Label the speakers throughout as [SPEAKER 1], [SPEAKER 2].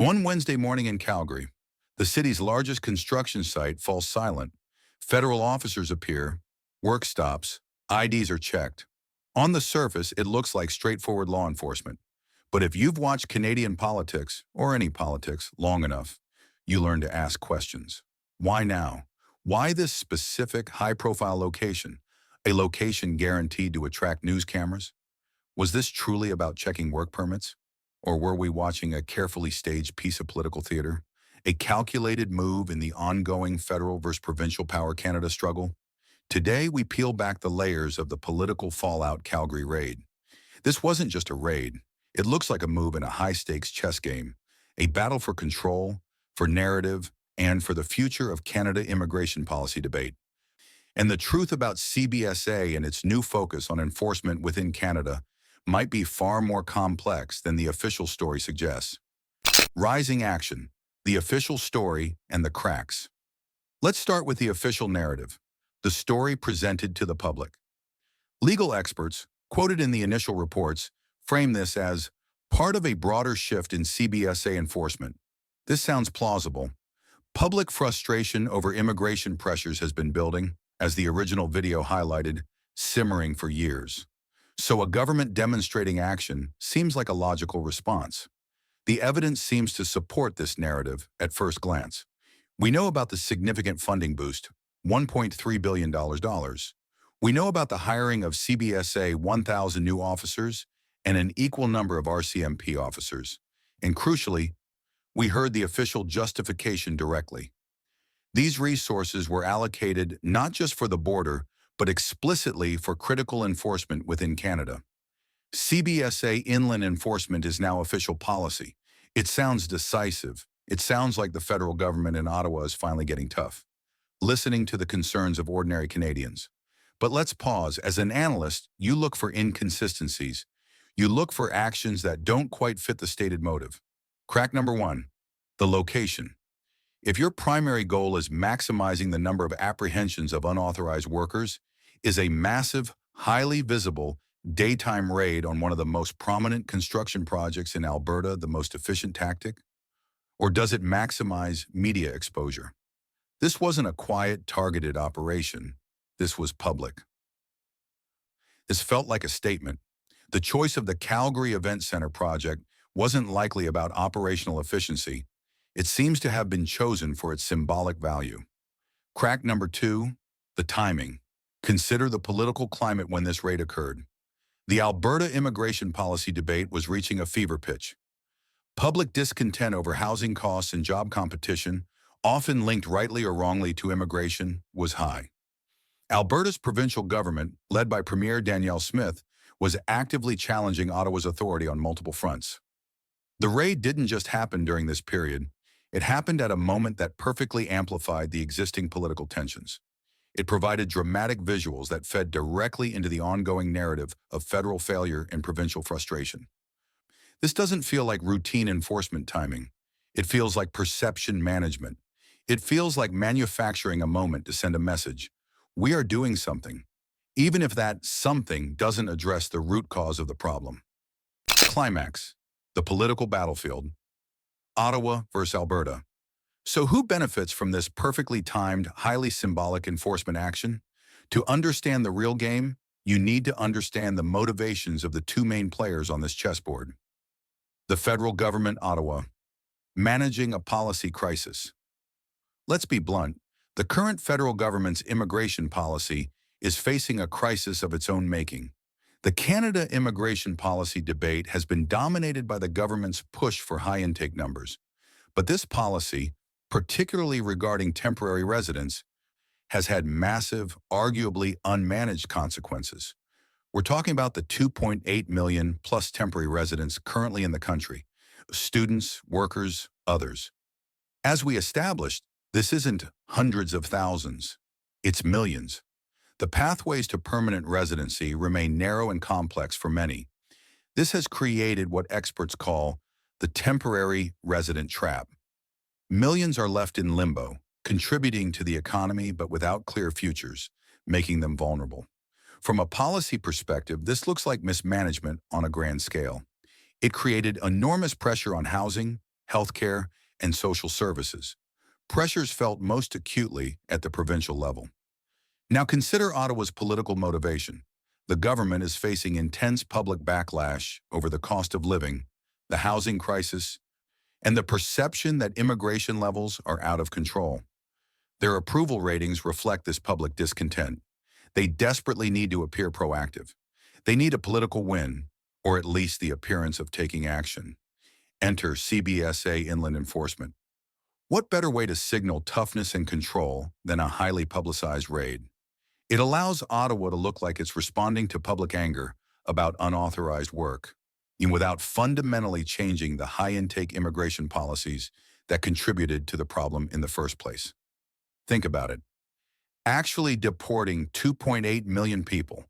[SPEAKER 1] One Wednesday morning in Calgary, the city's largest construction site falls silent. Federal officers appear, work stops, IDs are checked. On the surface, it looks like straightforward law enforcement. But if you've watched Canadian politics, or any politics, long enough, you learn to ask questions. Why now? Why this specific high-profile location? A location guaranteed to attract news cameras? Was this truly about checking work permits? Or were we watching a carefully staged piece of political theater? A calculated move in the ongoing federal versus provincial power Canada struggle? Today, we peel back the layers of the political fallout Calgary raid. This wasn't just a raid. It looks like a move in a high-stakes chess game, a battle for control, for narrative, and for the future of Canada immigration policy debate. And the truth about CBSA and its new focus on enforcement within Canada might be far more complex than the official story suggests. Rising action, the official story, and the cracks. Let's start with the official narrative, the story presented to the public. Legal experts, quoted in the initial reports, frame this as part of a broader shift in CBSA enforcement. This sounds plausible. Public frustration over immigration pressures has been building, as the original video highlighted, simmering for years. So a government demonstrating action seems like a logical response. The evidence seems to support this narrative at first glance. We know about the significant funding boost, $1.3 billion. We know about the hiring of CBSA 1,000 new officers and an equal number of RCMP officers. And crucially, we heard the official justification directly. These resources were allocated not just for the border, but explicitly for critical enforcement within Canada. CBSA inland enforcement is now official policy. It sounds decisive. It sounds like the federal government in Ottawa is finally getting tough, listening to the concerns of ordinary Canadians. But let's pause. As an analyst, you look for inconsistencies. You look for actions that don't quite fit the stated motive. Crack number one, the location. If your primary goal is maximizing the number of apprehensions of unauthorized workers, is a massive, highly visible, daytime raid on one of the most prominent construction projects in Alberta the most efficient tactic? Or does it maximize media exposure? This wasn't a quiet, targeted operation. This was public. This felt like a statement. The choice of the Calgary Event Center project wasn't likely about operational efficiency. It seems to have been chosen for its symbolic value. Crack number two, the timing. Consider the political climate when this raid occurred. The Alberta immigration policy debate was reaching a fever pitch. Public discontent over housing costs and job competition, often linked rightly or wrongly to immigration, was high. Alberta's provincial government, led by Premier Danielle Smith, was actively challenging Ottawa's authority on multiple fronts. The raid didn't just happen during this period. It happened at a moment that perfectly amplified the existing political tensions. It provided dramatic visuals that fed directly into the ongoing narrative of federal failure and provincial frustration. This doesn't feel like routine enforcement timing. It feels like perception management. It feels like manufacturing a moment to send a message. We are doing something, even if that something doesn't address the root cause of the problem. Climax, the political battlefield. Ottawa versus Alberta. So who benefits from this perfectly timed, highly symbolic enforcement action? To understand the real game, you need to understand the motivations of the two main players on this chessboard. The federal government, Ottawa, managing a policy crisis. Let's be blunt. The current federal government's immigration policy is facing a crisis of its own making. The Canada immigration policy debate has been dominated by the government's push for high intake numbers. But this policy, particularly regarding temporary residents, has had massive, arguably unmanaged consequences. We're talking about the 2.8 million plus temporary residents currently in the country, students, workers, others. As we established, this isn't hundreds of thousands, it's millions. The pathways to permanent residency remain narrow and complex for many. This has created what experts call the temporary resident trap. Millions are left in limbo, contributing to the economy but without clear futures, making them vulnerable. From a policy perspective, this looks like mismanagement on a grand scale. It created enormous pressure on housing, healthcare, and social services. Pressures felt most acutely at the provincial level. Now consider Ottawa's political motivation. The government is facing intense public backlash over the cost of living, the housing crisis, and the perception that immigration levels are out of control. Their approval ratings reflect this public discontent. They desperately need to appear proactive. They need a political win, or at least the appearance of taking action. Enter CBSA Inland Enforcement. What better way to signal toughness and control than a highly publicized raid? It allows Ottawa to look like it's responding to public anger about unauthorized work, and without fundamentally changing the high-intake immigration policies that contributed to the problem in the first place. Think about it. Actually deporting 2.8 million people,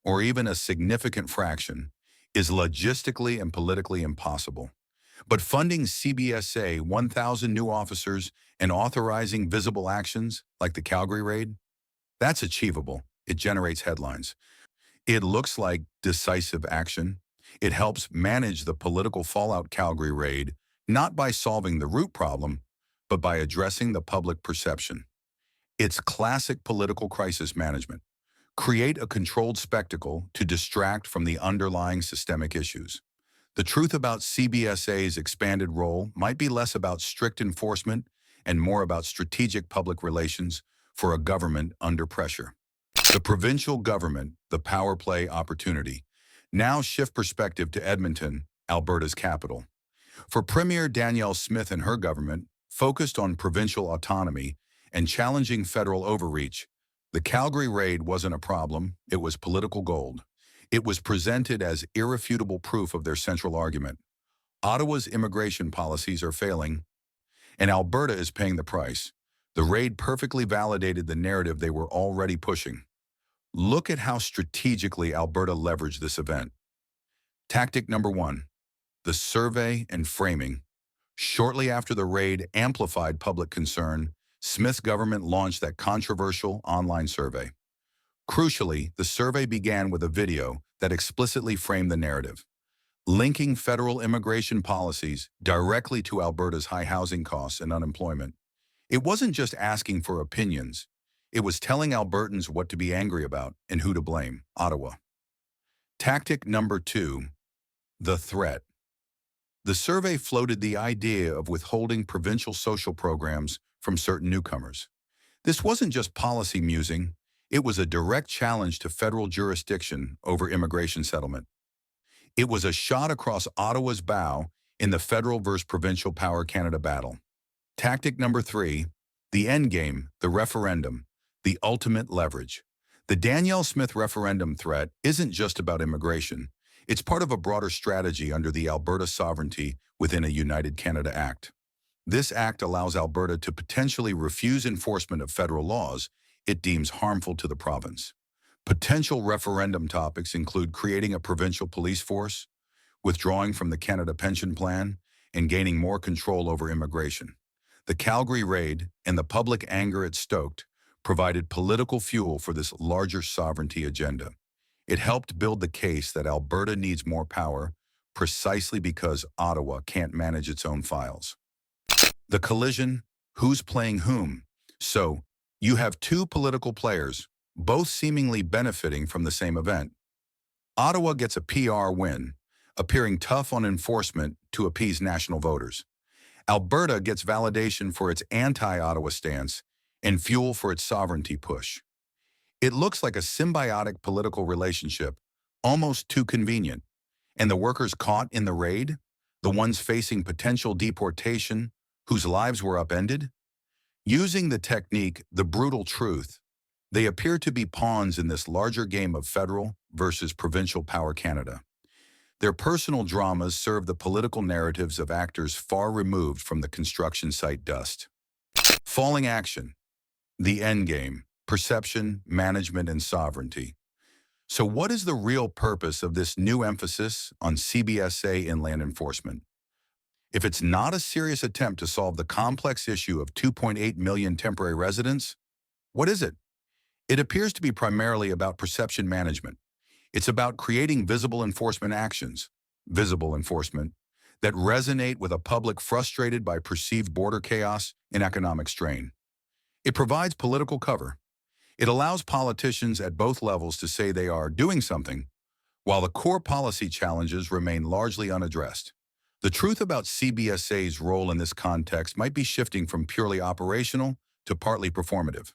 [SPEAKER 1] or even a significant fraction, is logistically and politically impossible. But funding CBSA 1,000 new officers and authorizing visible actions like the Calgary raid, that's achievable. It generates headlines. It looks like decisive action. It helps manage the political fallout Calgary raid, not by solving the root problem, but by addressing the public perception. It's classic political crisis management. Create a controlled spectacle to distract from the underlying systemic issues. The truth about CBSA's expanded role might be less about strict enforcement and more about strategic public relations for a government under pressure. The provincial government, the power play opportunity. Now shift perspective to Edmonton, Alberta's capital. For Premier Danielle Smith and her government, focused on provincial autonomy and challenging federal overreach, the Calgary raid wasn't a problem, it was political gold. It was presented as irrefutable proof of their central argument. Ottawa's immigration policies are failing, and Alberta is paying the price. The raid perfectly validated the narrative they were already pushing. Look at how strategically Alberta leveraged this event. Tactic number 1, the survey and framing. Shortly after the raid amplified public concern, Smith's government launched that controversial online survey. Crucially, the survey began with a video that explicitly framed the narrative, linking federal immigration policies directly to Alberta's high housing costs and unemployment. It wasn't just asking for opinions. It was telling Albertans what to be angry about and who to blame, Ottawa. Tactic number 2, the threat. The survey floated the idea of withholding provincial social programs from certain newcomers. This wasn't just policy musing, it was a direct challenge to federal jurisdiction over immigration settlement. It was a shot across Ottawa's bow in the federal versus provincial Power Canada battle. Tactic number 3, the endgame, the referendum, the ultimate leverage. The Danielle Smith referendum threat isn't just about immigration. It's part of a broader strategy under the Alberta Sovereignty within a United Canada Act. This act allows Alberta to potentially refuse enforcement of federal laws it deems harmful to the province. Potential referendum topics include creating a provincial police force, withdrawing from the Canada Pension Plan, and gaining more control over immigration. The Calgary raid and the public anger it stoked provided political fuel for this larger sovereignty agenda. It helped build the case that Alberta needs more power precisely because Ottawa can't manage its own files. The collision, who's playing whom? So, you have two political players, both seemingly benefiting from the same event. Ottawa gets a PR win, appearing tough on enforcement to appease national voters. Alberta gets validation for its anti-Ottawa stance and fuel for its sovereignty push. It looks like a symbiotic political relationship, almost too convenient. And the workers caught in the raid, the ones facing potential deportation, whose lives were upended? Using the technique, the brutal truth, they appear to be pawns in this larger game of federal versus provincial Power Canada. Their personal dramas serve the political narratives of actors far removed from the construction site dust. Falling action, the endgame, perception, management, and sovereignty. So what is the real purpose of this new emphasis on CBSA inland enforcement? If it's not a serious attempt to solve the complex issue of 2.8 million temporary residents, what is it? It appears to be primarily about perception management. It's about creating visible enforcement actions, visible enforcement, that resonate with a public frustrated by perceived border chaos and economic strain. It provides political cover. It allows politicians at both levels to say they are doing something, while the core policy challenges remain largely unaddressed. The truth about CBSA's role in this context might be shifting from purely operational to partly performative.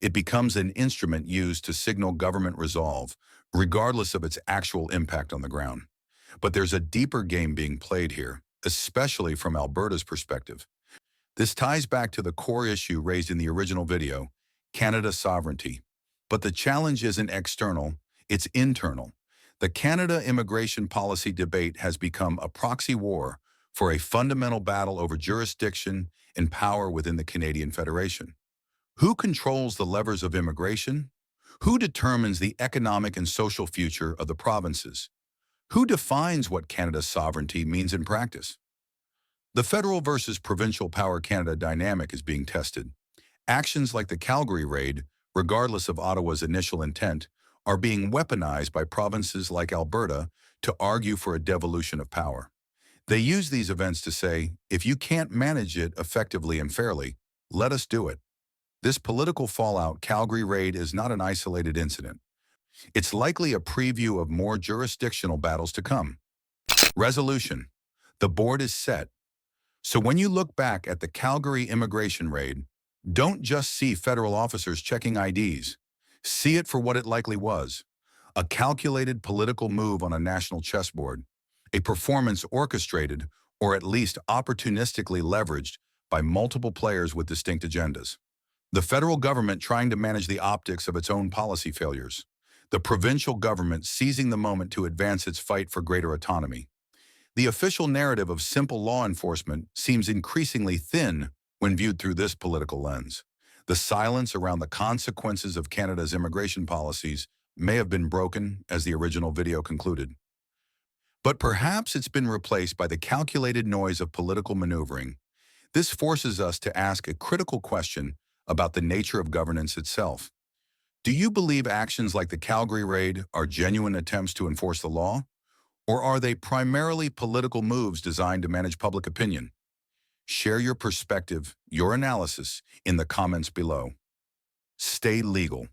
[SPEAKER 1] It becomes an instrument used to signal government resolve, regardless of its actual impact on the ground. But there's a deeper game being played here, especially from Alberta's perspective. This ties back to the core issue raised in the original video, Canada's sovereignty. But the challenge isn't external, it's internal. The Canada immigration policy debate has become a proxy war for a fundamental battle over jurisdiction and power within the Canadian Federation. Who controls the levers of immigration? Who determines the economic and social future of the provinces? Who defines what Canada's sovereignty means in practice? The federal versus provincial power Canada dynamic is being tested. Actions like the Calgary raid, regardless of Ottawa's initial intent, are being weaponized by provinces like Alberta to argue for a devolution of power. They use these events to say, if you can't manage it effectively and fairly, let us do it. This political fallout Calgary raid is not an isolated incident. It's likely a preview of more jurisdictional battles to come. Resolution. The board is set. So when you look back at the Calgary immigration raid, don't just see federal officers checking IDs. See it for what it likely was: a calculated political move on a national chessboard, a performance orchestrated or at least opportunistically leveraged by multiple players with distinct agendas. The federal government trying to manage the optics of its own policy failures. The provincial government seizing the moment to advance its fight for greater autonomy. The official narrative of simple law enforcement seems increasingly thin when viewed through this political lens. The silence around the consequences of Canada's immigration policies may have been broken, as the original video concluded. But perhaps it's been replaced by the calculated noise of political maneuvering. This forces us to ask a critical question about the nature of governance itself. Do you believe actions like the Calgary raid are genuine attempts to enforce the law? Or are they primarily political moves designed to manage public opinion? Share your perspective, your analysis, in the comments below. Stay legal.